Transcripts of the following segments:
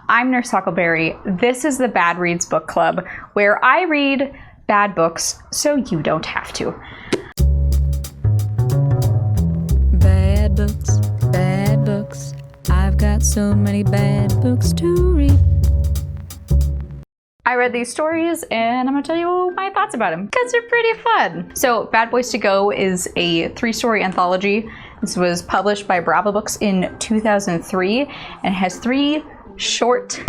I'm Nurse Huckleberry. This is the Bad Reads Book Club, where I read bad books so you don't have to. Bad books, bad books. I've got so many bad books to read. I read these stories and I'm gonna tell you my thoughts about them because they're pretty fun. So Bad Boys to Go is a 3-story anthology. This was published by Bravo Books in 2003 and has 3 short,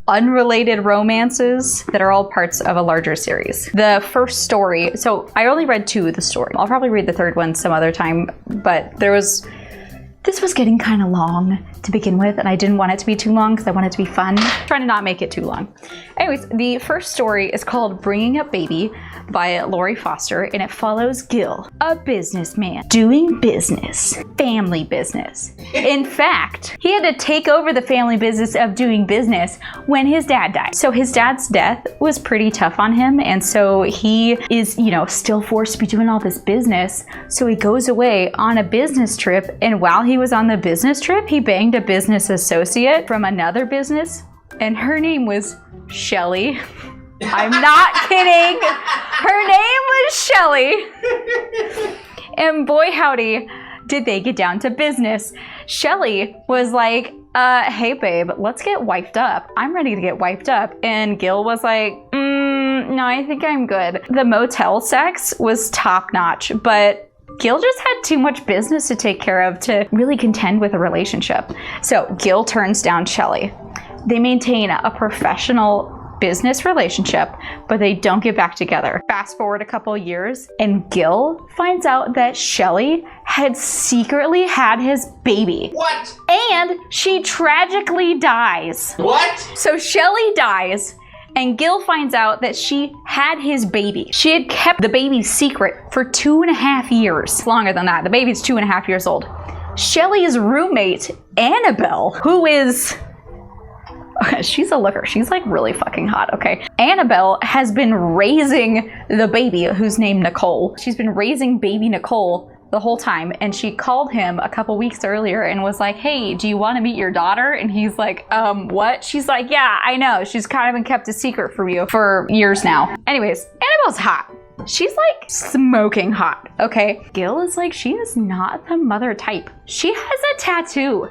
unrelated romances that are all parts of a larger series. The first story, so I only read 2 of the story. I'll probably read the 3rd one some other time, but this was getting kind of long to begin with, and I didn't want it to be too long because I want it to be fun. I'm trying to not make it too long. Anyways, the first story is called Bringing Up Baby by Lori Foster, and it follows Gil, a businessman doing business, family business. In fact, he had to take over the family business of doing business when his dad died. So his dad's death was pretty tough on him, and so he is, still forced to be doing all this business. So he goes away on a business trip, and while he was on the business trip, he banged a business associate from another business, and her name was Shelly. I'm not kidding. Her name was Shelly. And boy howdy, did they get down to business. Shelly was like, hey babe, let's get wiped up. I'm ready to get wiped up. And Gil was like, no, I think I'm good. The motel sex was top notch, but Gil just had too much business to take care of to really contend with a relationship. So Gil turns down Shelly. They maintain a professional business relationship, but they don't get back together. Fast forward a couple years, and Gil finds out that Shelly had secretly had his baby. What? And she tragically dies. What? So Shelly dies, and Gil finds out that she had his baby. She had kept the baby's secret for 2.5 years. Longer than that. The baby's 2.5 years old. Shelly's roommate, Annabelle, who is... she's a looker. She's like really fucking hot, okay? Annabelle has been raising the baby, who's named Nicole. She's been raising baby Nicole the whole time, and she called him a couple weeks earlier and was like, hey, do you want to meet your daughter? And he's like, what? She's like, yeah, I know. She's kind of been kept a secret from you for years now. Anyways, Annabelle's hot. She's like smoking hot, okay? Gil is like, she is not the mother type. She has a tattoo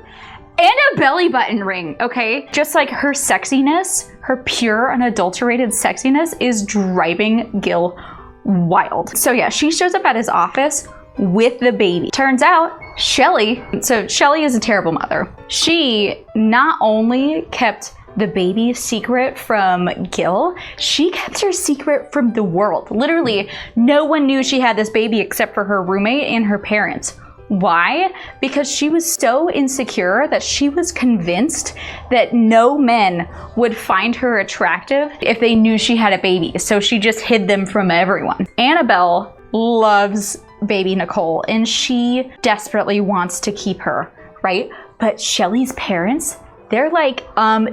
and a belly button ring, okay? Just like her sexiness, her pure unadulterated sexiness is driving Gil wild. So yeah, she shows up at his office with the baby. Turns out, Shelly is a terrible mother. She not only kept the baby secret from Gil, she kept her secret from the world. Literally, no one knew she had this baby except for her roommate and her parents. Why? Because she was so insecure that she was convinced that no men would find her attractive if they knew she had a baby. So she just hid them from everyone. Annabelle loves baby Nicole and she desperately wants to keep her, right? But Shelly's parents, they're like,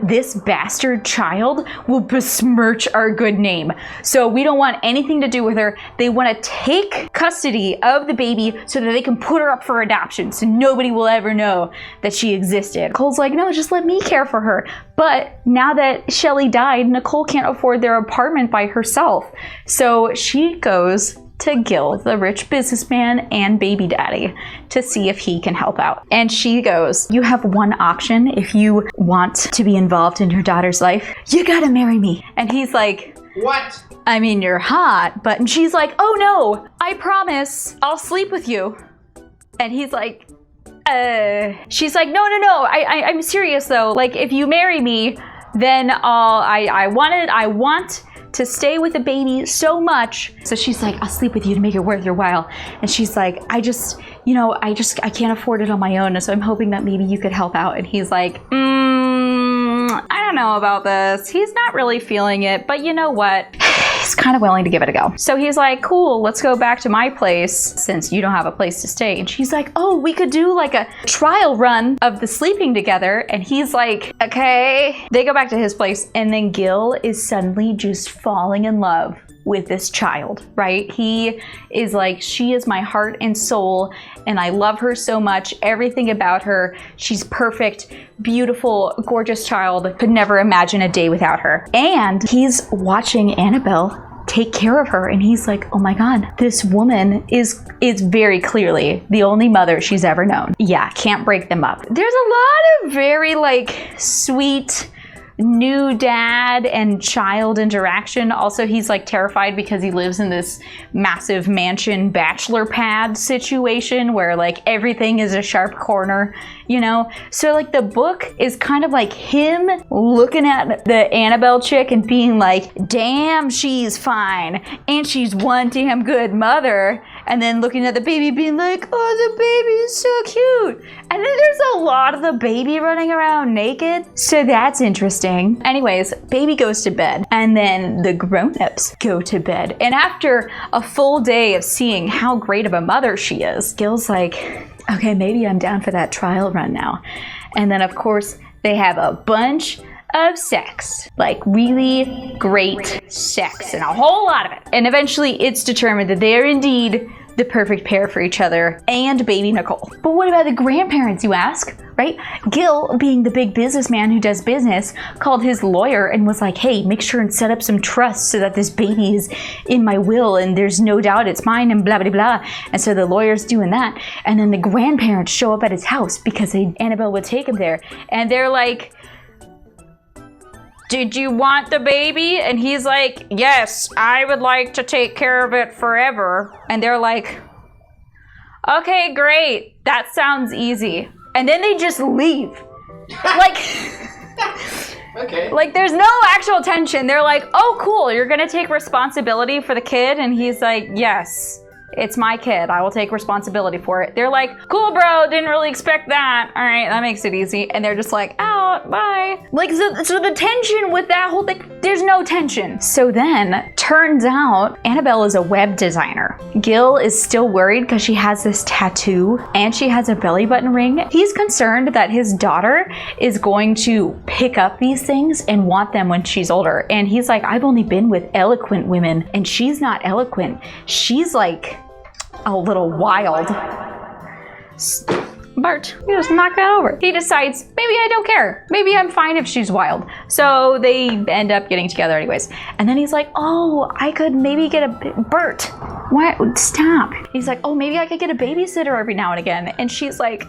this bastard child will besmirch our good name. So we don't want anything to do with her. They want to take custody of the baby so that they can put her up for adoption so nobody will ever know that she existed. Nicole's like, no, just let me care for her. But now that Shelly died, Nicole can't afford their apartment by herself. So she goes to Gil, the rich businessman and baby daddy, to see if he can help out. And she goes, you have one option if you want to be involved in your daughter's life. You gotta marry me. And he's like, what? I mean, you're hot, but... And she's like, oh no, I promise I'll sleep with you. And he's like, She's like, no, I'm serious though. Like, if you marry me, then I want to stay with the baby so much. So she's like, I'll sleep with you to make it worth your while. And she's like, I can't afford it on my own. So I'm hoping that maybe you could help out. And he's like, I don't know about this. He's not really feeling it, but you know what? He's kind of willing to give it a go. So he's like, cool, let's go back to my place since you don't have a place to stay. And she's like, oh, we could do like a trial run of the sleeping together. And he's like, okay. They go back to his place and then Gil is suddenly just falling in love with this child, right? He is like, she is my heart and soul, and I love her so much. Everything about her, she's perfect, beautiful, gorgeous child. Could never imagine a day without her. And he's watching Annabelle take care of her, and he's like, oh my God, this woman is very clearly the only mother she's ever known. Yeah, can't break them up. There's a lot of very like sweet new dad and child interaction. Also, he's like terrified because he lives in this massive mansion bachelor pad situation where like everything is a sharp corner, you know? So like the book is kind of like him looking at the Annabelle chick and being like, damn, she's fine. And she's one damn good mother. And then looking at the baby being like, oh, the baby is so cute. And then there's a lot of the baby running around naked. So that's interesting. Anyways, baby goes to bed. And then the grown-ups go to bed. And after a full day of seeing how great of a mother she is, Gil's like, okay, maybe I'm down for that trial run now. And then of course, they have a bunch of sex, like really great sex, and a whole lot of it. And eventually it's determined that they are indeed the perfect pair for each other and baby Nicole. But what about the grandparents, you ask, right? Gil, being the big businessman who does business, called his lawyer and was like, hey, make sure and set up some trust so that this baby is in my will and there's no doubt it's mine and blah, blah, blah. And so the lawyer's doing that. And then the grandparents show up at his house because Annabelle would take him there. And they're like, did you want the baby? And he's like, yes, I would like to take care of it forever. And they're like, okay, great. That sounds easy. And then they just leave. Like, okay. Like there's no actual tension. They're like, oh, cool. You're going to take responsibility for the kid? And he's like, yes. It's my kid. I will take responsibility for it. They're like, cool, bro. Didn't really expect that. All right, that makes it easy. And they're just like, out, bye. Like, so the tension with that whole thing, there's no tension. So then, turns out, Annabelle is a web designer. Gil is still worried because she has this tattoo and she has a belly button ring. He's concerned that his daughter is going to pick up these things and want them when she's older. And he's like, I've only been with eloquent women, and she's not eloquent. She's like a little wild. Bart, you just knock that over. He decides, maybe I don't care. Maybe I'm fine if she's wild. So they end up getting together anyways. And then he's like, oh, I could maybe get Bert. What? Stop. He's like, oh, maybe I could get a babysitter every now and again. And she's like,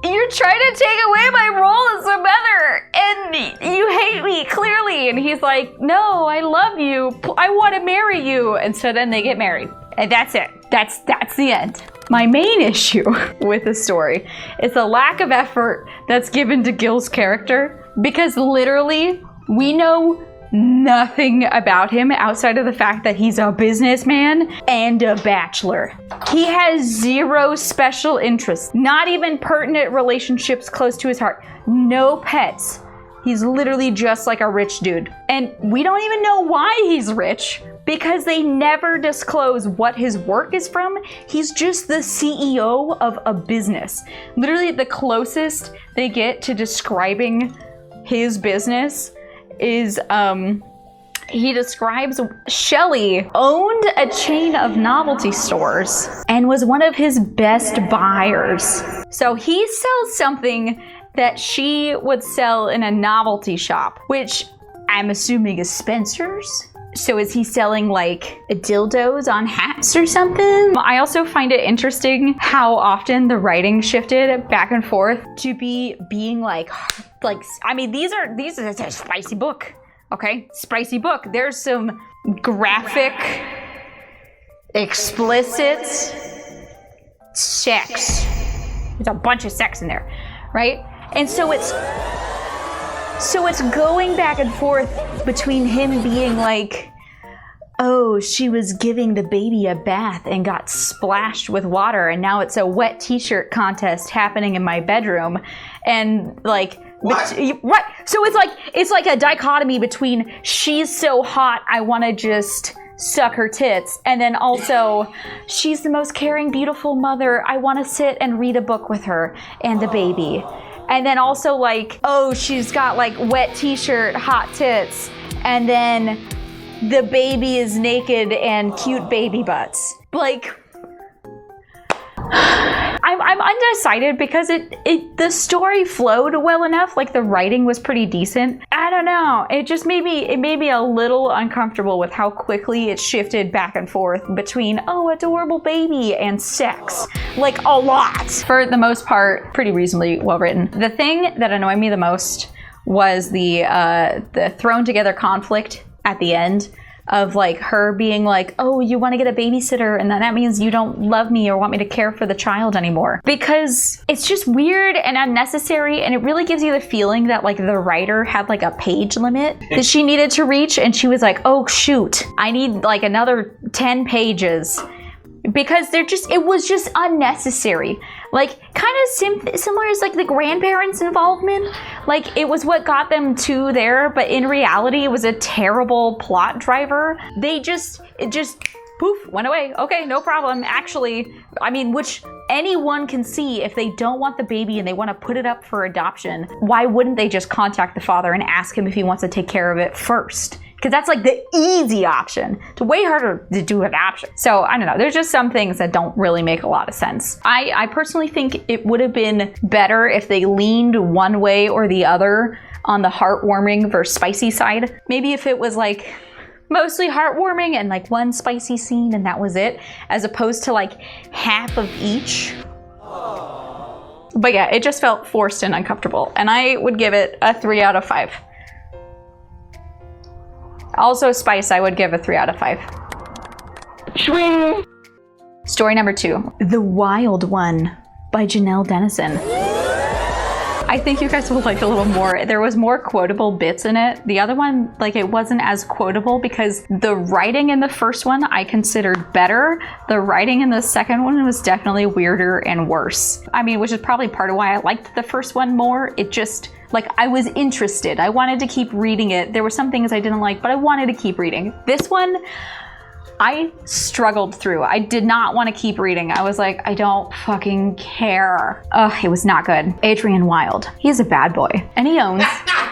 you're trying to take away my role as a mother, and you hate me, clearly. And he's like, no, I love you. I want to marry you. And so then they get married. And that's it. That's the end. My main issue with the story is the lack of effort that's given to Gil's character, because literally we know nothing about him outside of the fact that he's a businessman and a bachelor. He has zero special interests, not even pertinent relationships close to his heart, no pets. He's literally just like a rich dude. And we don't even know why he's rich, because they never disclose what his work is from. He's just the CEO of a business. Literally the closest they get to describing his business is, he describes Shelley owned a chain of novelty stores and was one of his best buyers. So he sells something that she would sell in a novelty shop, which I'm assuming is Spencer's. So is he selling like dildos on hats or something? I also find it interesting how often the writing shifted back and forth to being like, I mean, these are a spicy book, okay? Spicy book. There's some graphic, explicit sex. There's a bunch of sex in there, right? And so it's going back and forth between him being like, oh, she was giving the baby a bath and got splashed with water, and now it's a wet t-shirt contest happening in my bedroom. And like, what? Right. So it's like a dichotomy between she's so hot, I want to just suck her tits, and then also she's the most caring, beautiful mother, I want to sit and read a book with her and the baby. And then also like, oh, she's got like wet t-shirt, hot tits, and then the baby is naked and cute baby butts. Like, I'm undecided because the story flowed well enough. Like, the writing was pretty decent. I don't know. It just made me a little uncomfortable with how quickly it shifted back and forth between, oh, adorable baby and sex. Like, a lot. For the most part, pretty reasonably well written. The thing that annoyed me the most was the thrown together conflict at the end of like her being like, oh, you want to get a babysitter and then that means you don't love me or want me to care for the child anymore. Because it's just weird and unnecessary, and it really gives you the feeling that like the writer had like a page limit that she needed to reach, and she was like, oh shoot, I need like another 10 pages. Because it was just unnecessary. Like, kind of similar as like the grandparents' involvement. Like, it was what got them to there, but in reality, it was a terrible plot driver. It just poof, went away. Okay, no problem. Actually, I mean, which anyone can see if they don't want the baby and they want to put it up for adoption, why wouldn't they just contact the father and ask him if he wants to take care of it first? Because that's like the easy option. It's way harder to do adoption. So I don't know, there's just some things that don't really make a lot of sense. I personally think it would have been better if they leaned one way or the other on the heartwarming versus spicy side. Maybe if it was like mostly heartwarming and like one spicy scene and that was it, as opposed to like half of each. But yeah, it just felt forced and uncomfortable. And I would give it a 3 out of 5. Also spice, I would give a 3 out of 5. Swing. Story number 2, The Wild One by Janelle Dennison. I think you guys will like it a little more. There was more quotable bits in it. The other one, like, it wasn't as quotable because the writing in the first one I considered better. The writing in the second one was definitely weirder and worse. I mean, which is probably part of why I liked the first one more. It just, like, I was interested. I wanted to keep reading it. There were some things I didn't like, but I wanted to keep reading. This one, I struggled through. I did not want to keep reading. I was like, I don't fucking care. Ugh, it was not good. Adrian Wilde. He's a bad boy. And he owns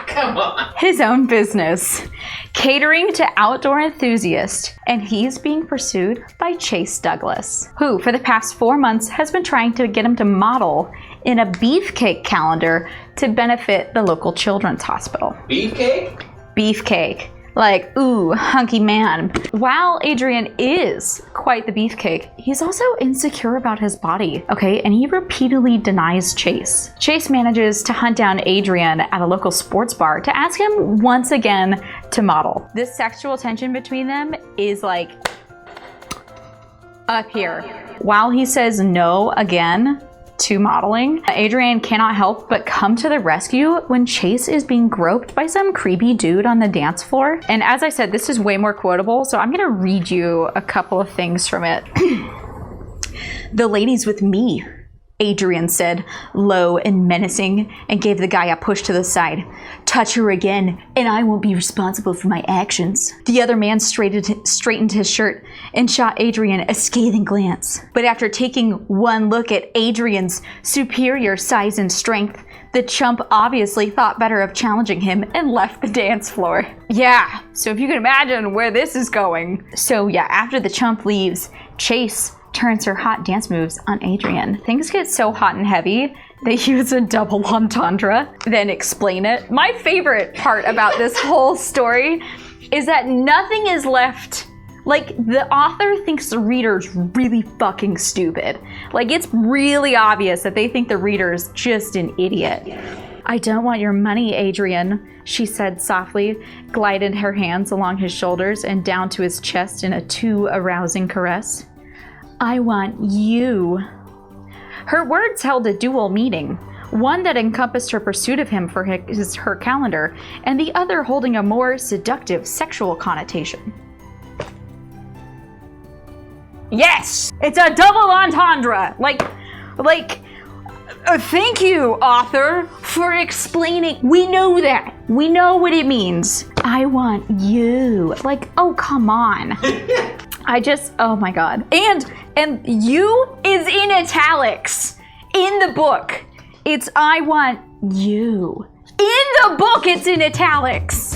Come on. his own business, catering to outdoor enthusiasts. And he's being pursued by Chase Douglas, who for the past 4 months has been trying to get him to model in a beefcake calendar to benefit the local children's hospital. Beefcake? Beefcake. Like, ooh, hunky man. While Adrian is quite the beefcake, he's also insecure about his body, okay? And he repeatedly denies Chase. Chase manages to hunt down Adrian at a local sports bar to ask him once again to model. This sexual tension between them is like up here. While he says no again to modeling, Adrian cannot help but come to the rescue when Chase is being groped by some creepy dude on the dance floor. And as I said, this is way more quotable, so I'm gonna read you a couple of things from it. "The lady's with me," Adrian said, low and menacing, and gave the guy a push to the side. "Touch her again, and I won't be responsible for my actions." The other man straightened his shirt and shot Adrian a scathing glance. But after taking one look at Adrian's superior size and strength, the chump obviously thought better of challenging him and left the dance floor. Yeah, so if you can imagine where this is going. So yeah, after the chump leaves, Chase turns her hot dance moves on Adrian. Things get so hot and heavy, they use a double entendre, then explain it. My favorite part about this whole story is that nothing is left. Like, the author thinks the reader's really fucking stupid. Like, it's really obvious that they think the reader's just an idiot. "I don't want your money, Adrian," she said softly, glided her hands along his shoulders and down to his chest in a too arousing caress. "I want you." Her words held a dual meaning, one that encompassed her pursuit of him for her calendar, and the other holding a more seductive sexual connotation. Yes! It's a double entendre! Thank you, author, for explaining. We know that. We know what it means. I want you. Like, oh, come on. Oh my God. And you is in italics in the book. It's I want you. In the book, it's in italics.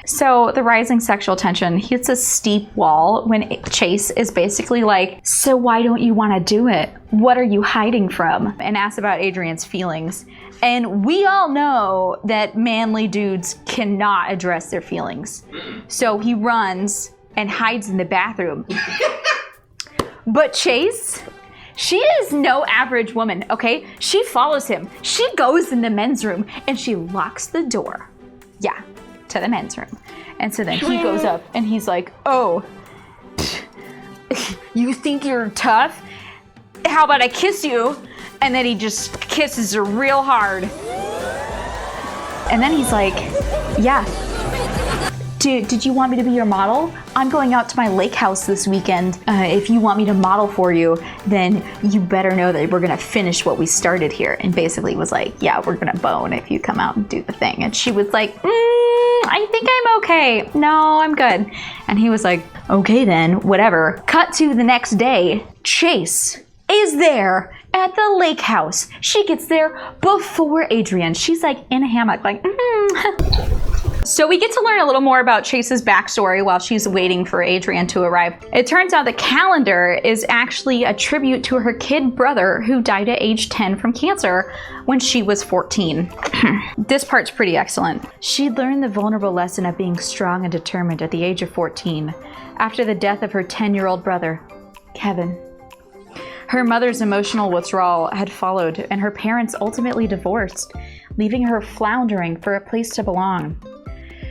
So the rising sexual tension hits a steep wall when Chase is basically like, so why don't you want to do it? What are you hiding from? And asks about Adrian's feelings. And we all know that manly dudes cannot address their feelings. So he runs and hides in the bathroom. But Chase, she is no average woman, okay? She follows him. She goes in the men's room and she locks the door. Yeah, to the men's room. And so then he goes up and he's like, oh, you think you're tough? How about I kiss you? And then he just kisses her real hard. And then he's like, yeah. Did you want me to be your model? I'm going out to my lake house this weekend. If you want me to model for you, then you better know that we're gonna finish what we started here. And basically was like, yeah, we're gonna bone if you come out and do the thing. And she was like, I think I'm okay. No, I'm good. And he was like, okay then, whatever. Cut to the next day. Chase is there at the lake house. She gets there before Adrian. She's like in a hammock, like, So we get to learn a little more about Chase's backstory while she's waiting for Adrian to arrive. It turns out the calendar is actually a tribute to her kid brother who died at age 10 from cancer when she was 14. This part's pretty excellent. She learned the vulnerable lesson of being strong and determined at the age of 14 after the death of her 10-year-old brother, Kevin. Her mother's emotional withdrawal had followed, and her parents ultimately divorced, leaving her floundering for a place to belong.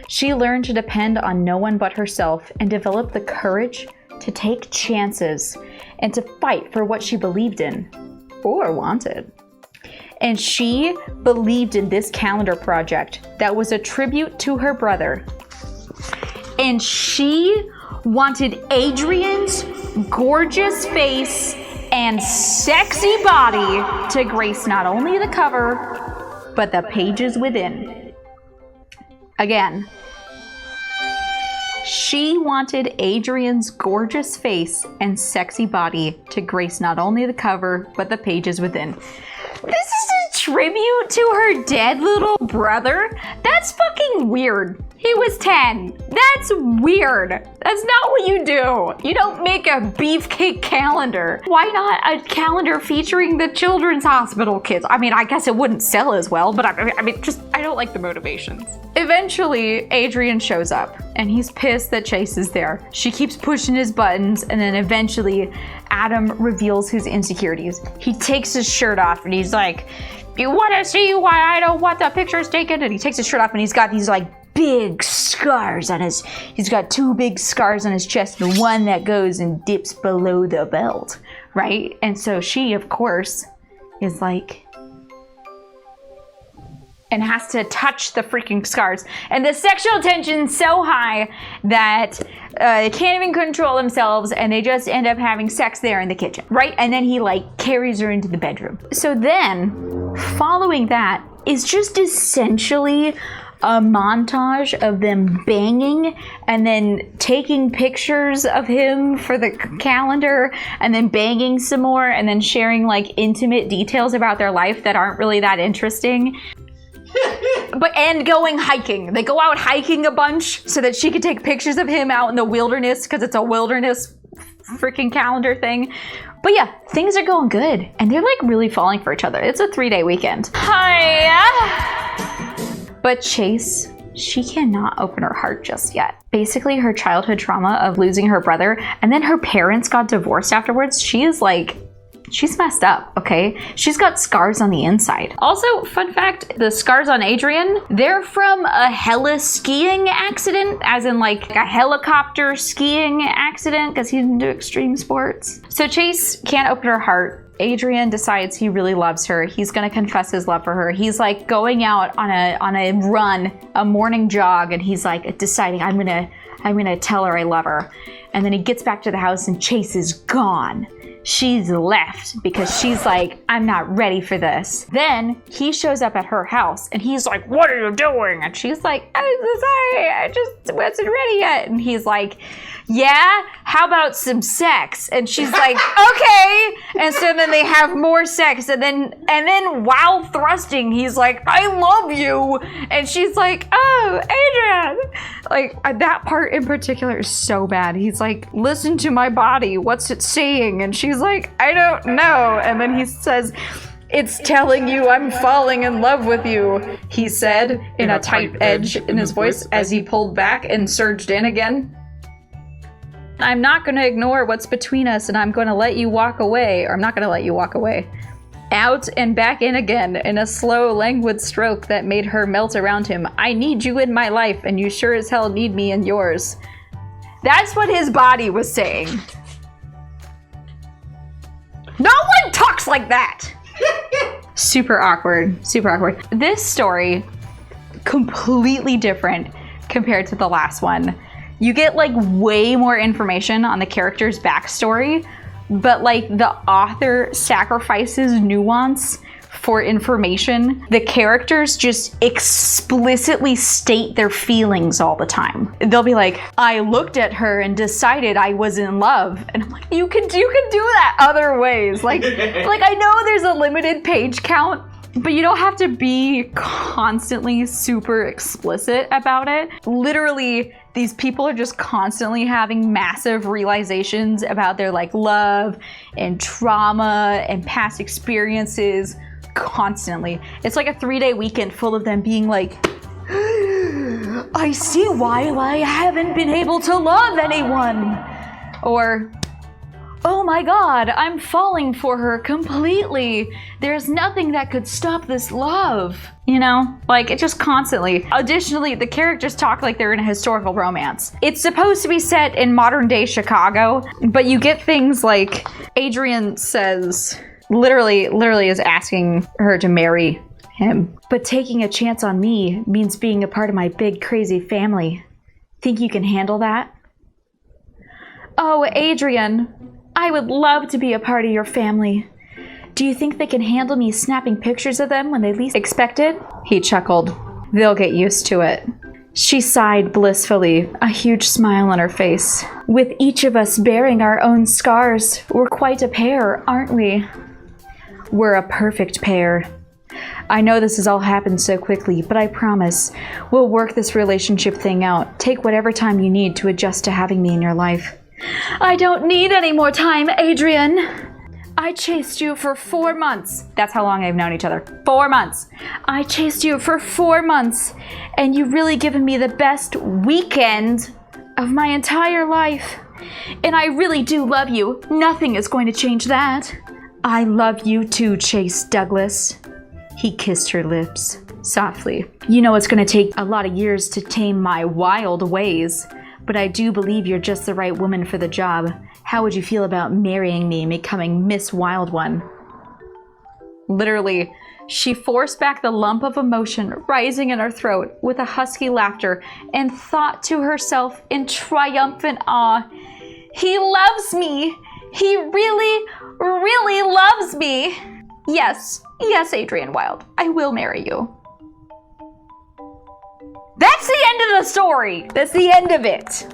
She learned to depend on no one but herself and developed the courage to take chances and to fight for what she believed in or wanted. And she believed in this calendar project that was a tribute to her brother. And she wanted Adrian's gorgeous face and sexy body to grace not only the cover, but the pages within. Again, she wanted Adrian's gorgeous face and sexy body to grace not only the cover, but the pages within. This is a tribute to her dead little brother? That's fucking weird. He was 10. That's weird. That's not what you do. You don't make a beefcake calendar. Why not a calendar featuring the children's hospital kids? I mean, I guess it wouldn't sell as well, but I don't like the motivations. Eventually, Adrian shows up, and he's pissed that Chase is there. She keeps pushing his buttons, and then eventually, Adam reveals his insecurities. He takes his shirt off, and he's like, you wanna see why I don't want the pictures taken? And he takes his shirt off, and he's got these big scars on he's got 2 big scars on his chest, and one that goes and dips below the belt, right? And so she, of course, is like, and has to touch the freaking scars. And the sexual tension's so high that they can't even control themselves, and they just end up having sex there in the kitchen, right? And then he carries her into the bedroom. So then, following that is just essentially a montage of them banging and then taking pictures of him for the calendar and then banging some more and then sharing intimate details about their life that aren't really that interesting. And going hiking. They go out hiking a bunch so that she could take pictures of him out in the wilderness because it's a wilderness freaking calendar thing. But yeah, things are going good and they're really falling for each other. It's a 3-day weekend. Hi. But Chase, she cannot open her heart just yet. Basically, her childhood trauma of losing her brother and then her parents got divorced afterwards, she's messed up, okay? She's got scars on the inside. Also, fun fact, the scars on Adrian, they're from a heli skiing accident, as in a helicopter skiing accident, because he's into extreme sports. So Chase can't open her heart. Adrian decides he really loves her. He's gonna confess his love for her. He's going out on a run, a morning jog, and he's deciding, I'm gonna tell her I love her. And then he gets back to the house and Chase is gone. She's left because she's I'm not ready for this. Then he shows up at her house and he's like, what are you doing? And she's like, I'm so sorry, I just wasn't ready yet. And he's like, yeah, how about some sex? And she's like, okay. And so then they have more sex, and then while thrusting, he's like, I love you. And she's like, oh, Adrian. Like, that part in particular is so bad. He's like, listen to my body, what's it saying? And she's like, I don't know. And then he says, it's telling you I'm falling in love with you, he said in a tight edge in his voice as he pulled back and surged in again. I'm not going to ignore what's between us, and I'm going to let you walk away. Or I'm not going to let you walk away. Out and back in again in a slow, languid stroke that made her melt around him. I need you in my life, and you sure as hell need me in yours. That's what his body was saying. No one talks like that! Super awkward. Super awkward. This story, completely different compared to the last one. You get like way more information on the character's backstory, but like the author sacrifices nuance for information. The characters just explicitly state their feelings all the time. They'll be like, I looked at her and decided I was in love. And I'm like, you can do that other ways. Like I know there's a limited page count, but you don't have to be constantly super explicit about it. Literally, these people are just constantly having massive realizations about their like love and trauma and past experiences constantly. It's like a 3-day weekend full of them being like, I see why I haven't been able to love anyone. Or, oh my God, I'm falling for her completely. There's nothing that could stop this love. You know, like it just constantly. Additionally, the characters talk like they're in a historical romance. It's supposed to be set in modern day Chicago, but you get things like Adrian says, literally is asking her to marry him. But taking a chance on me means being a part of my big crazy family. Think you can handle that? Oh, Adrian, I would love to be a part of your family. Do you think they can handle me snapping pictures of them when they least expect it? He chuckled. They'll get used to it. She sighed blissfully, a huge smile on her face. With each of us bearing our own scars, we're quite a pair, aren't we? We're a perfect pair. I know this has all happened so quickly, but I promise we'll work this relationship thing out. Take whatever time you need to adjust to having me in your life. I don't need any more time, Adrian. I chased you for 4 months. That's how long they've known each other. 4 months. I chased you for 4 months, and you've really given me the best weekend of my entire life. And I really do love you. Nothing is going to change that. I love you too, Chase Douglas. He kissed her lips softly. You know it's going to take a lot of years to tame my wild ways, but I do believe you're just the right woman for the job. How would you feel about marrying me and becoming Miss Wild One? Literally, she forced back the lump of emotion rising in her throat with a husky laughter and thought to herself in triumphant awe, he loves me. He really, really loves me. Yes, Adrian Wilde, I will marry you. That's the end of the story. That's the end of it.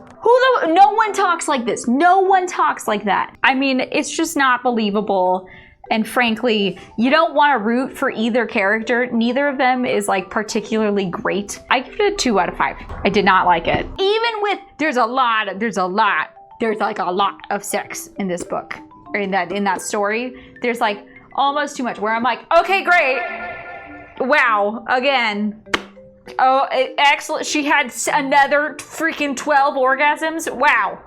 No one talks like this. No one talks like that. I mean, it's just not believable. And frankly, you don't want to root for either character. Neither of them is like particularly great. I give it a 2 out of 5. I did not like it. Even with, there's like a lot of sex in this book, or in that story. There's like almost too much where I'm like, okay, great. Wow, again. Oh, excellent. She had another freaking 12 orgasms. Wow.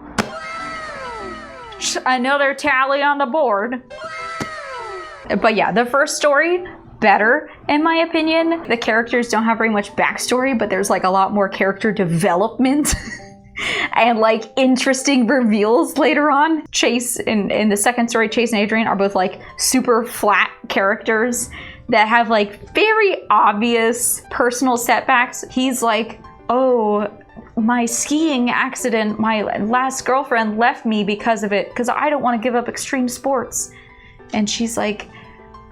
Another tally on the board. But yeah, the first story, better in my opinion. The characters don't have very much backstory, but there's like a lot more character development and like interesting reveals later on. Chase, in the second story, Chase and Adrian are both like super flat characters that have like very obvious personal setbacks. He's like, oh, my skiing accident, my last girlfriend left me because of it, because I don't want to give up extreme sports. And she's like,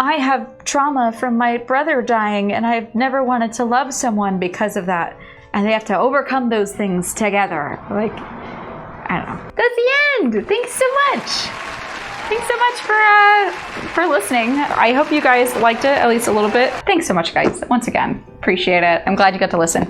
I have trauma from my brother dying and I've never wanted to love someone because of that. And they have to overcome those things together. Like, I don't know. That's the end. Thanks so much. Thanks so much for listening. I hope you guys liked it at least a little bit. Thanks so much, guys. Once again, appreciate it. I'm glad you got to listen.